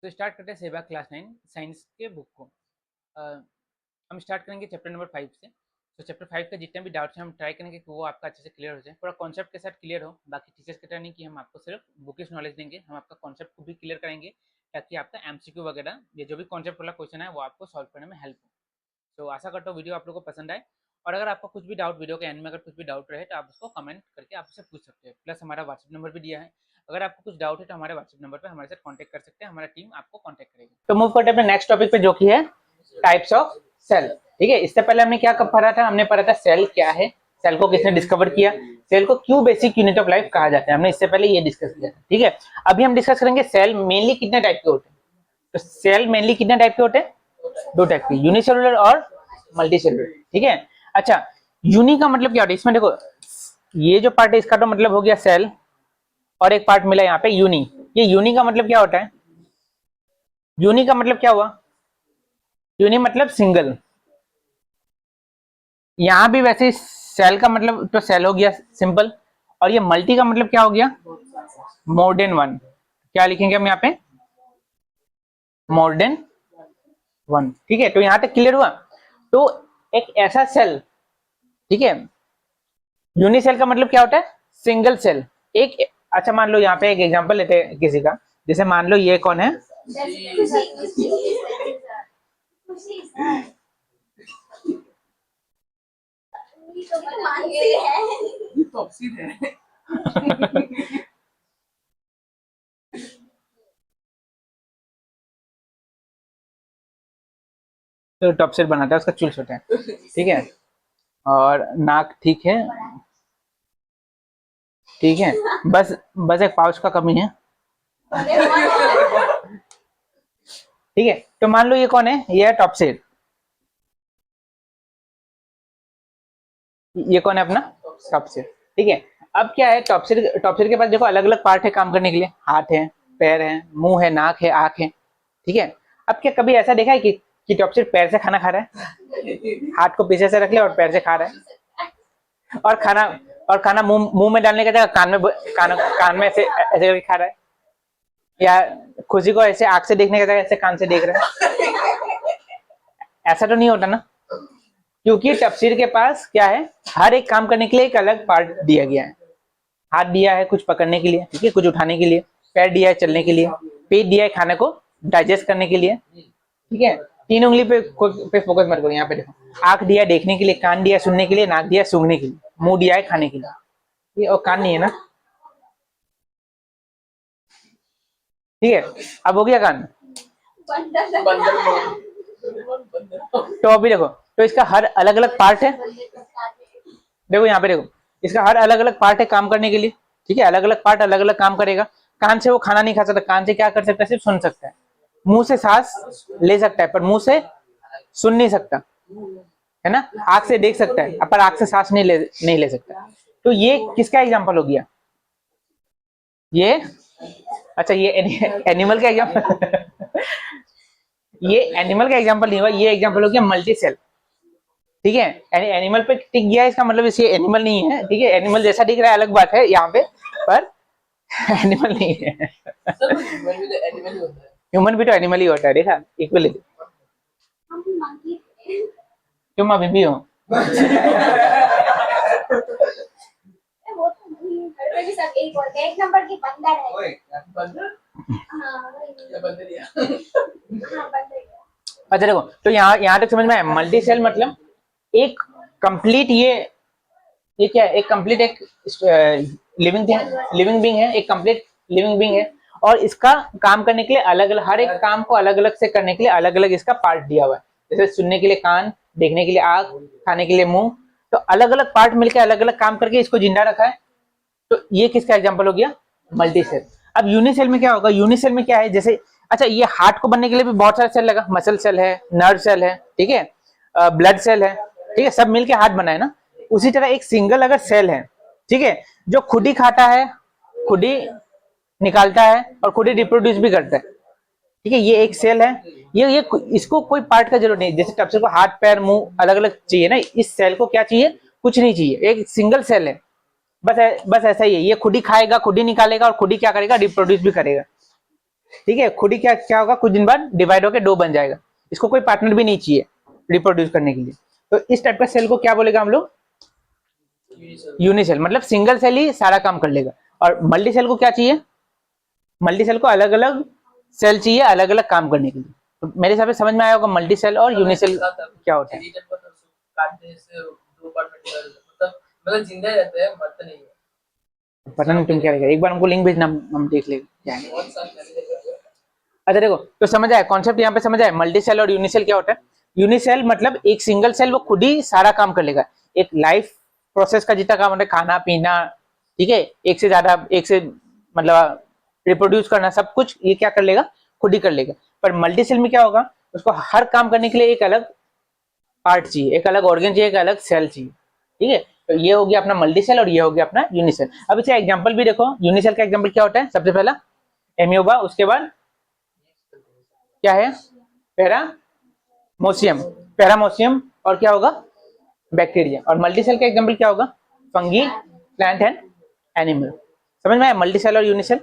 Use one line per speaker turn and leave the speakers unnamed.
तो स्टार्ट करते हैं सेवा क्लास 9 साइंस के बुक को। हम स्टार्ट करेंगे चैप्टर नंबर 5 से। तो चैप्टर 5 का जितने भी डाउट्स हैं हम ट्राई करेंगे कि वो आपका अच्छे से क्लियर हो जाए, पूरा कॉन्सेप्ट के साथ क्लियर हो। बाकी टीचर्स की तरह नहीं कि हम आपको सिर्फ बुकिश नॉलेज देंगे, हम आपका कॉन्सेप्ट को भी क्लियर करेंगे ताकि आपका एमसीक्यू वगैरह ये जो भी कॉन्सेप्ट वाला क्वेश्चन है वो आपको सॉल्व करने में हेल्प हो। तो आशा करता हूँ वीडियो आप लोगों को पसंद आए, और अगर आपको कुछ भी डाउट वीडियो के एंड में अगर कुछ भी डाउट रहे तो आप उसको कमेंट करके आप उससे पूछ सकते हैं। प्लस हमारा व्हाट्सएप नंबर भी दिया है, अगर आपको कुछ डाउट है तो हमारे व्हाट्सएप नंबर पे हमारे साथ कांटेक्ट कर सकते हैं, हमारा टीम आपको कांटेक्ट करेगी। तो मूव करते हैं अपने नेक्स्ट टॉपिक पे जो कि है टाइप्स ऑफ सेल। ठीक है, इससे पहले हमने क्या पढ़ा था? हमने पढ़ा था सेल क्या है, सेल को किसने डिस्कवर किया, सेल को क्यों बेसिक यूनिट ऑफ लाइफ कहा जाता है, हमने इससे पहले ये डिस्कस किया था। ठीक है, अभी हम डिस्कस करेंगे सेल मेनली कितने टाइप के होते हैं। तो सेल मेनली कितने टाइप के होते हैं? दो टाइप के, यूनिसेलुलर और मल्टीसेलुलर। ठीक है, अच्छा यूनि का मतलब क्या होता है? इसमें देखो ये जो पार्ट है इसका तो मतलब हो गया सेल, और एक पार्ट मिला यहाँ पे यूनि। ये यूनि का मतलब क्या होता है? यूनि का मतलब क्या हुआ? यूनि मतलब सिंगल। यहां भी वैसे सेल का मतलब तो सेल हो गया सिंपल, और ये मल्टी का मतलब क्या हो गया? More than one. क्या लिखेंगे हम यहाँ पे? More than one. ठीक है, तो यहां तक क्लियर हुआ। तो एक ऐसा सेल, ठीक है, यूनिसेल का मतलब क्या होता है? Single cell. एक अच्छा मान लो यहाँ पे एक एग्जांपल लेते हैं किसी का, जैसे मान लो ये कौन है? तो टॉप सेट बनाता है, उसका चूल छोटा है, ठीक है, और नाक ठीक है, ठीक है, बस बस एक पाउच का कमी है। ठीक है, तो मान लो ये कौन है? ये है टॉप सेट। ये कौन है? अपना टॉप सेट। ठीक है, अब क्या है? टॉप सेट के पास देखो अलग अलग पार्ट है काम करने के लिए, हाथ है, पैर है, मुंह है, नाक है, आंख है। ठीक है, अब क्या कभी ऐसा देखा है कि टॉप सेट पैर से खाना खा रहा है? हाथ को पीछे से रख लिया और पैर से खा रहा है, और खाना मुंह में डालने का जगह कान में ऐसे ऐसे करके खा रहा है, या खुशी को ऐसे आंख से देखने का जगह ऐसे कान से देख रहा है। ऐसा तो नहीं होता ना, क्योंकि तफसीर के पास क्या है? हर एक काम करने के लिए एक अलग पार्ट दिया गया है। हाथ दिया है कुछ पकड़ने के लिए, ठीक है, कुछ उठाने के लिए, पैर दिया है चलने के लिए, पेट दिया है खाने को डाइजेस्ट करने के लिए। ठीक है, तीन उंगली पे फोकस मत करो, यहाँ पे देखो। आंख दिया है देखने के लिए, कान दिया है सुनने के लिए, नाक दिया है सूंघने के लिए, मुंह दिया है खाने के लिए, और कान नहीं है ना। ठीक है, अब हो गया कान। तो अभी देखो, तो इसका हर अलग अलग पार्ट है। देखो यहाँ पे देखो, इसका हर अलग अलग पार्ट है काम करने के लिए। ठीक है, अलग अलग पार्ट अलग अलग काम करेगा। कान से वो खाना नहीं खा सकता, कान से क्या कर सकता है? सिर्फ सुन सकता है। मुंह से सांस ले सकता है पर मुंह से सुन नहीं सकता, है ना। आंख से देख सकता है पर आंख से सांस नहीं ले सकता। तो ये किसका एग्जाम्पल हो गया? ये अच्छा, ये एनिमल का एग्जाम्पल। ये एनिमल का एग्जाम्पल नहीं हुआ, ये एग्जाम्पल हो गया मल्टी सेल। ठीक है, एनिमल पे टिक गया, इसका मतलब इसे एनिमल नहीं है। ठीक है, एनिमल जैसा दिख रहा है अलग बात है यहाँ पे, पर एनिमल नहीं है। ह्यूमन भी तो एनिमल ही होता है, देखा इक्वली। तुम अभी भी हो। एक नंबर की बंदर है। अच्छा देखो, तो यहाँ तक समझ में आया। मल्टी सेल मतलब एक कंप्लीट, ये क्या है? एक कंप्लीट एक लिविंग बीइंग है, एक कंप्लीट लिविंग बीइंग है, और इसका काम करने के लिए अलग अलग, हर एक काम को अलग अलग से करने के लिए अलग अलग इसका पार्ट दिया हुआ है। जैसे सुनने के लिए कान, देखने के लिए आंख, खाने के लिए मुंह, तो अलग अलग पार्ट मिलकर अलग अलग काम करके इसको जिंदा रखा है। तो ये किसका एग्जाम्पल हो गया? Multi cell. अब यूनिसेल में क्या होगा? यूनिसेल में क्या है? जैसे अच्छा, ये हार्ट को बनने के लिए भी बहुत सारे सेल लगा, मसल सेल है, नर्व सेल है, ठीक है, ब्लड सेल है, ठीक है, सब मिलके हार्ट बना है ना। उसी तरह एक सिंगल अगर सेल है, ठीक है, जो खुद ही खाता है, खुद ही निकालता है और खुद ही रिप्रोड्यूस भी करता है, ठीक है, ये एक सेल है। ये इसको कोई पार्ट का जरूरत नहीं। जैसे सबसे को हाथ पैर मुंह अलग अलग चाहिए ना, इस सेल को क्या चाहिए? कुछ नहीं चाहिए, एक सिंगल सेल है, बस ऐसा ही है। ये खुद ही खाएगा, खुद ही निकालेगा और खुद ही क्या करेगा? रिप्रोड्यूस भी करेगा। ठीक है, खुद ही क्या क्या होगा, कुछ दिन बाद डिवाइड होकर दो बन जाएगा। इसको कोई पार्टनर भी नहीं चाहिए रिप्रोड्यूस करने के लिए। तो इस टाइप का सेल को क्या बोलेगा हम लोग, यूनिसेल, मतलब सिंगल सेल ही सारा काम कर लेगा। और मल्टी सेल को क्या चाहिए, मल्टी सेल को अलग अलग सेल चाहिए अलग अलग काम करने के लिए। तो मेरे हिसाब से समझ में आया होगा मल्टी सेल और यूनिसेल क्या होता है।
जिंदा रहते हैं, मरते नहीं है।
पता नहीं तुम क्या रहेगा, एक बार हमको लिंक भेजना, हम देख लेंगे। अच्छा देखो, तो समझ आया कॉन्सेप्ट यहाँ पे, समझ आया मल्टी सेल और यूनिसेल क्या होता है। यूनिसेल मतलब एक सिंगल सेल वो खुद ही सारा काम कर लेगा, एक लाइफ प्रोसेस का जितना काम होता है, खाना पीना, ठीक है, एक से ज्यादा, एक से मतलब रिप्रोड्यूस करना, सब कुछ ये क्या कर लेगा, खुद ही कर लेगा। पर मल्टी सेल में क्या होगा, उसको हर काम करने के लिए एक अलग पार्ट चाहिए, एक अलग ऑर्गन चाहिए, एक अलग सेल चाहिए, ठीक है। तो ये हो गया अपना मल्टी सेल और ये हो गया अपना यूनिसेल। अब इसका एग्जांपल भी देखो, यूनिसेल का एग्जांपल क्या होता है, सबसे पहला एम्यूबा, उसके बाद क्या है, पैरामोसियम, पैरामोसियम, और क्या होगा, बैक्टीरिया। और मल्टी सेल का एग्जांपल क्या होगा, फंगी, प्लांट एंड एनिमल। समझ में आया मल्टी सेल और यूनिसेल।